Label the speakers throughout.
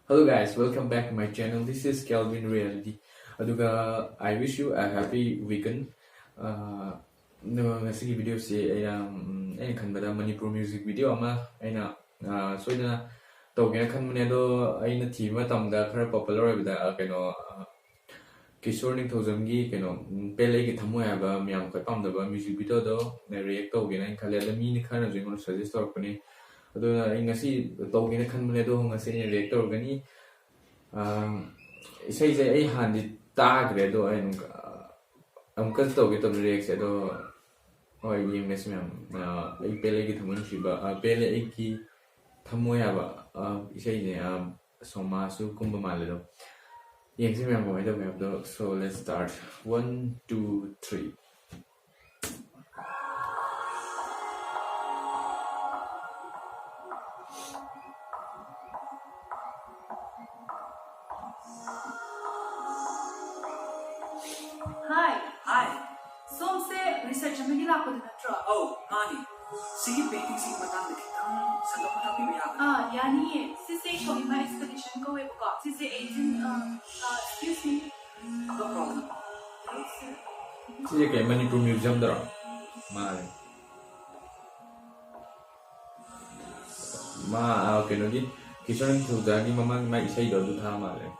Speaker 1: Hello guys, welcome back to my channel. This is Kelvin Reality. Aduga, I wish you a happy weekend. Ngasi video si ay khanbada Manipur music video ama aina soidana tawgena khanbane do aina thima tamda khara popular oibda keno Kishore Ningthoujam gi keno Pelle gi thamoi aba miyam khoi pamdaba music video do react tawgena khale mi ni khana jingon suggest torpani aduna ngasi tawgena khanbane do ngasi react torgani isai je ai handi tagre do ai amka tawge to react se do oi yeng mes mem ai Pelle gi thamoi shiba Pelle eigi thamoi aba isai je soma su kumba male do yeng se mem ko do mem do. So let's start. 1 2 3.
Speaker 2: Hi. Som se research में गिला को देना ट्रा.
Speaker 3: Oh, Mani. Sige painting sige matang de kitang sa dok matang biya.
Speaker 2: यानी सिसे शोही my expedition को वे बका. सिसे agent excuse me.
Speaker 3: No problem.
Speaker 1: Sige kay Manipur Museum daro. Male. Okay no di Kishore Ningthoujam gi mamang mai isai do du tha male.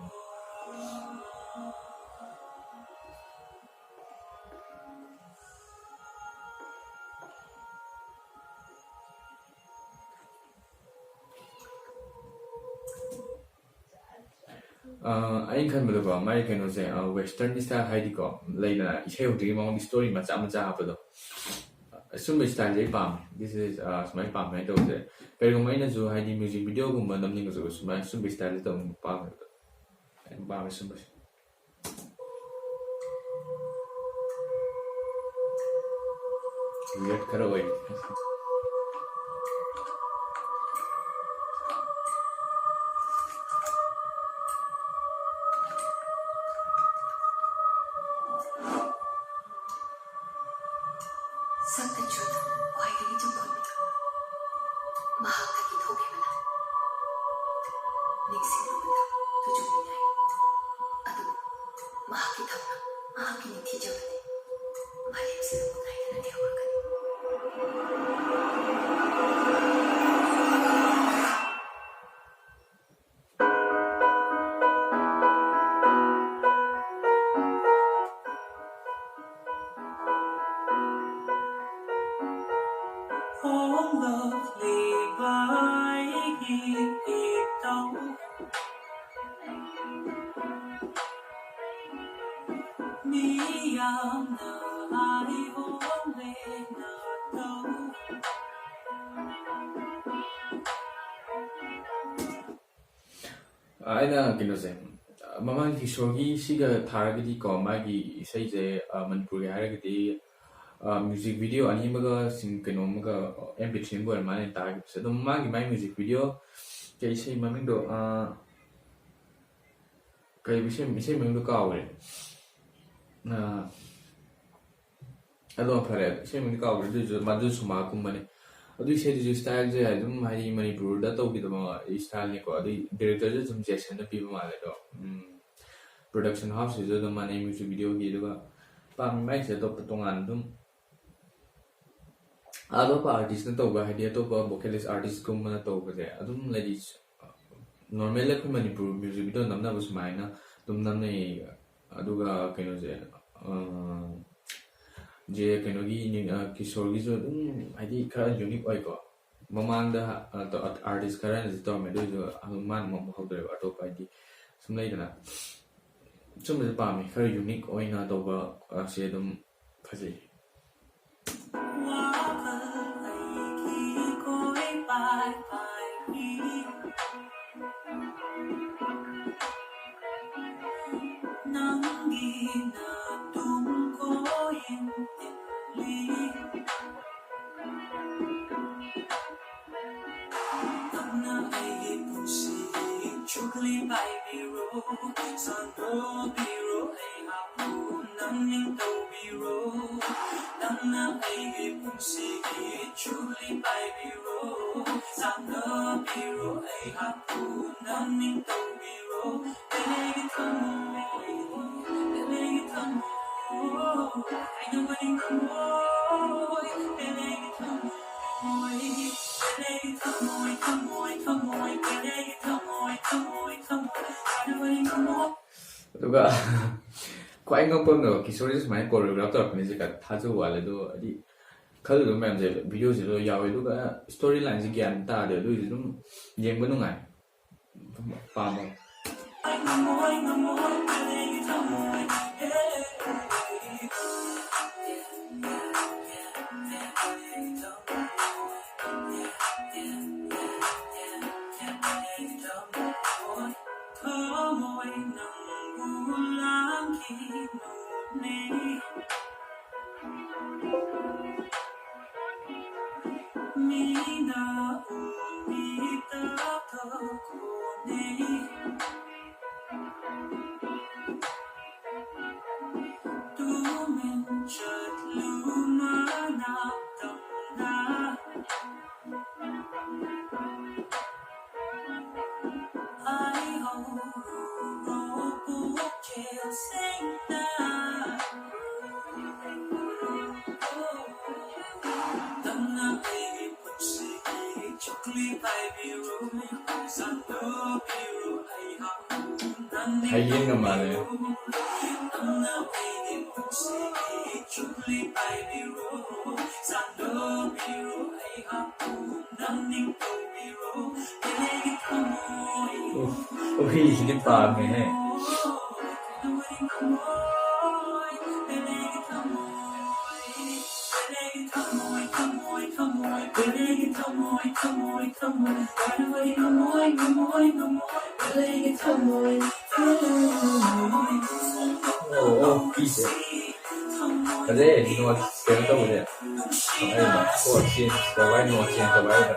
Speaker 1: I can believe American say Western style Heidiko, Layla, Ishel on the story much Amazapado. Assume style they palm. This is my palm, I told it. Pergomina Zoo Heidi music video, Madam Ningos, my super style don't palm and palm is super. Weird cut away.
Speaker 4: Sakta chuta waidagi jumkhonita mahakagi thokibana ningsingrubada tujumninai adu mahaki thamna mahaki nithijabane malemsina munaidana lehorkani.
Speaker 3: Oh, lovely by down. Me am na I only know.
Speaker 1: Aina kino se mamang Kishore gi siga tharagadi ko magi isai je Manipur gi haragadi music video animaga sing kino maga MP3 bo mane tag se do magi my music video ke isai maming do kai isai maming do ka awre ado phare isai maming ka awre do madu suma kum mane adu isai du style je adum hai Manipur da to bi do style ne ko adu director je zum jason da pi ma le do production house is the mane music video gi do pa mai se do tongan dum Adopa artist na tawga hadi atopa vocalist artist ko mana tawga je adum ladies normal like Manipur music video namna bus maina tum namna aduga keno je je keno gi ni Kishore gi jo dum hadi kara unique oi ko mamang da artist kara je to me do jo man mo ho do atopa hadi sumlai dana sumle pa me kara unique oi na tawga se dum phase
Speaker 3: Biro, I have Pelle thamoi, Pelle thamoi, aina mani thamoi, Pelle thamoi, Pelle thamoi, thamoi, thamoi, Pelle thamoi, thamoi, thamoi, aina mani thamoi.
Speaker 1: ꯑꯗꯨꯒ ꯈ꯭ꯋꯥꯏ ꯉꯛꯄ ꯑꯃꯅ ꯀꯤꯁꯣꯔꯁꯦ ꯁꯨꯃꯥꯏꯅ ꯀꯣꯔꯤꯌꯣꯒ꯭ꯔꯥꯐ ꯇꯧꯔꯛꯄꯅꯤꯁꯦ ꯊꯥꯖꯕ ꯋꯥꯠꯂꯦ ꯑꯗꯣ ꯍꯥꯏꯗꯤ ꯈꯜꯂꯨꯕ ꯃꯌꯥꯝꯁꯦ ꯚꯤꯗꯤꯑꯣꯁꯦ ꯂꯣꯏ ꯌꯥꯎꯋꯦ ꯑꯗꯨꯒ ꯁ꯭ꯇꯣꯔꯤ ꯂꯥꯏꯟꯁꯦ ꯒ꯭ꯌꯥꯟ ꯇꯥꯗꯦ ꯑꯗꯨꯏꯁꯨ ꯑꯗꯨꯝ ꯌꯦꯡꯕ ꯅꯨꯡꯉꯥꯏ ꯑꯗꯨꯝ ꯄꯥꯝꯃꯦ ꯍꯩꯌꯦꯡꯒ ꯃꯥꯜꯂꯦ ꯎꯍꯤꯁꯤꯗꯤ ꯄꯥꯝꯃꯦꯍꯦ Pise. Kasi ginawa ganito mo din. Ayun ba? Change. Sabay mo change sabay ba?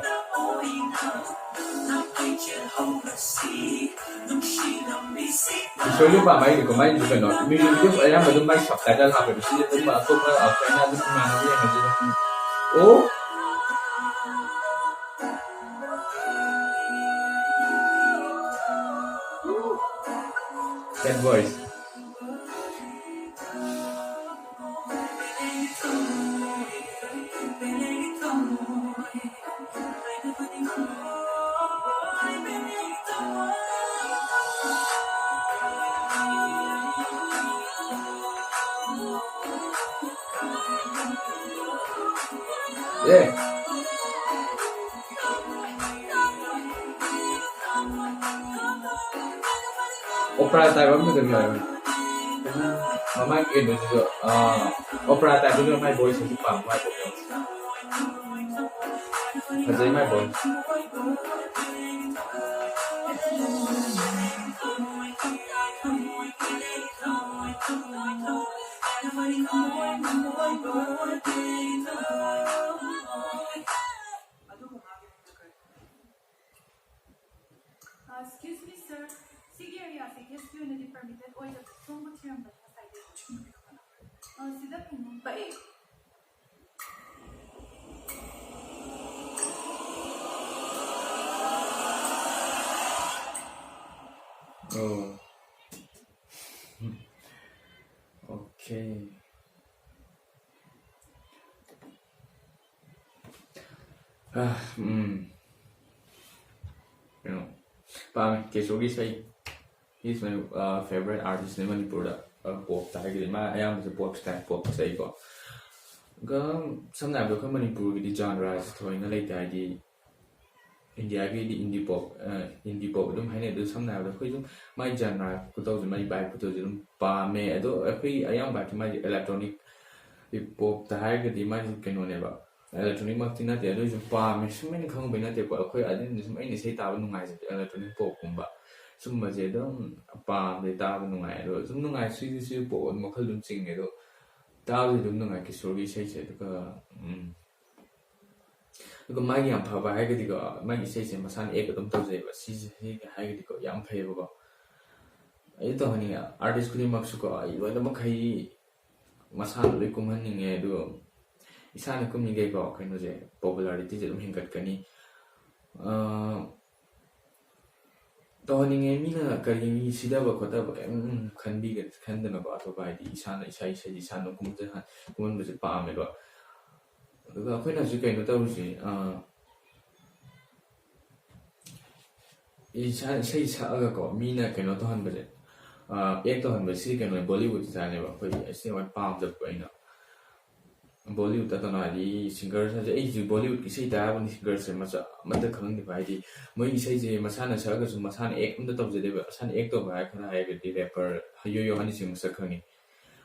Speaker 1: Usually ba may kumain juga no. Music video ayan ba dun may subtitle ha pero sila dun ba ako na ako na dun kumano yan medyo. Oh. That voice. Yeah. Opera type of music lah. Mama ini juga opera type juga my voice itu paham my voice. Kerja my voice.
Speaker 2: Excuse me, sir. Sige, Ariasi, guest yun na di permitted oil at song mo siyang ba sa side? Sida pinong ba eh?
Speaker 1: Oh. Okay. You know, Kishore say he's my favorite artist in Manipur. Pop type I am the pop style pop say go. Sometimes look at Manipur with the genres to in a late idea. India the indie pop don't hang it sometimes my genre put out my bike put them pa me I am back to my electronic pop the higher the magic can never electronic martina the illusion pa me so many come by not I didn't any say electronic pop some was a dumb pa the tavern no some no I see this pop and Mokalum sing it thousand don't know like a story says it because my young papa had to go, my says in my son, Ekadom Tose, but she's had to go young payable. I don't know, artist couldn't Maxuko, I went to Makai Masan recommending a duo. It's an communicate kind of popularity of Hinkatani. तौहनिंगे मीना करिंगी सिदाबा खोताबा कैम खनबी खनदनबा अथवा हाइदि इसाना इसा इसानो कुमनबसे पामेबा अदुगा अखोइना जि कैनो तौसी इसा इसा सागा को मीना कैनो तौहनबसे एक तौहनबसे कैनो बॉलीवुड जानेबा अखोइ इसे वन पामदब कैनो Bollywood ta na di singer sa ai ji Bollywood ki sei ta ni singer se ma cha ma da khang ni bai di moi sei je masana sa ga su masana ek um da tab je de ba san ek to ba khana ai ga di rapper hayo yo hani sing sa khang ni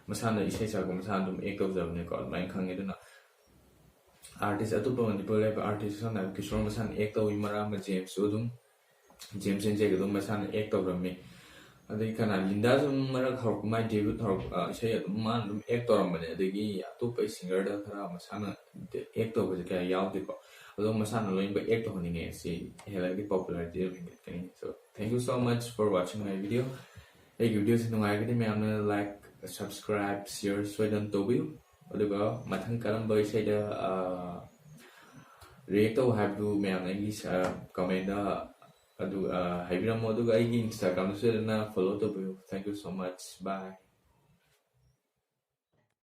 Speaker 1: masana sei sa ga masana dum ek to ja ne ko mai khang ni na artist atu pa ni pole artist sa na Kishore masana ek to i mara ma James so dum James en je ga dum masana ek to ram me adai kana linda sum mara khor mai debut thor sei adum man dum ek to ram bane adagi atu pa singer da khara masana ek to ba ka yaw de ko ado masana loin ba ek to ni nge si hela di popularity kani so thank you so much for watching my video ei video se nungai ga me amna like subscribe share so dan to bi aduga mathang karam ba sei da react to have to me amna gi comment da adu haibiramo aduga ai Instagram se na follow to. Thank you so much. Bye.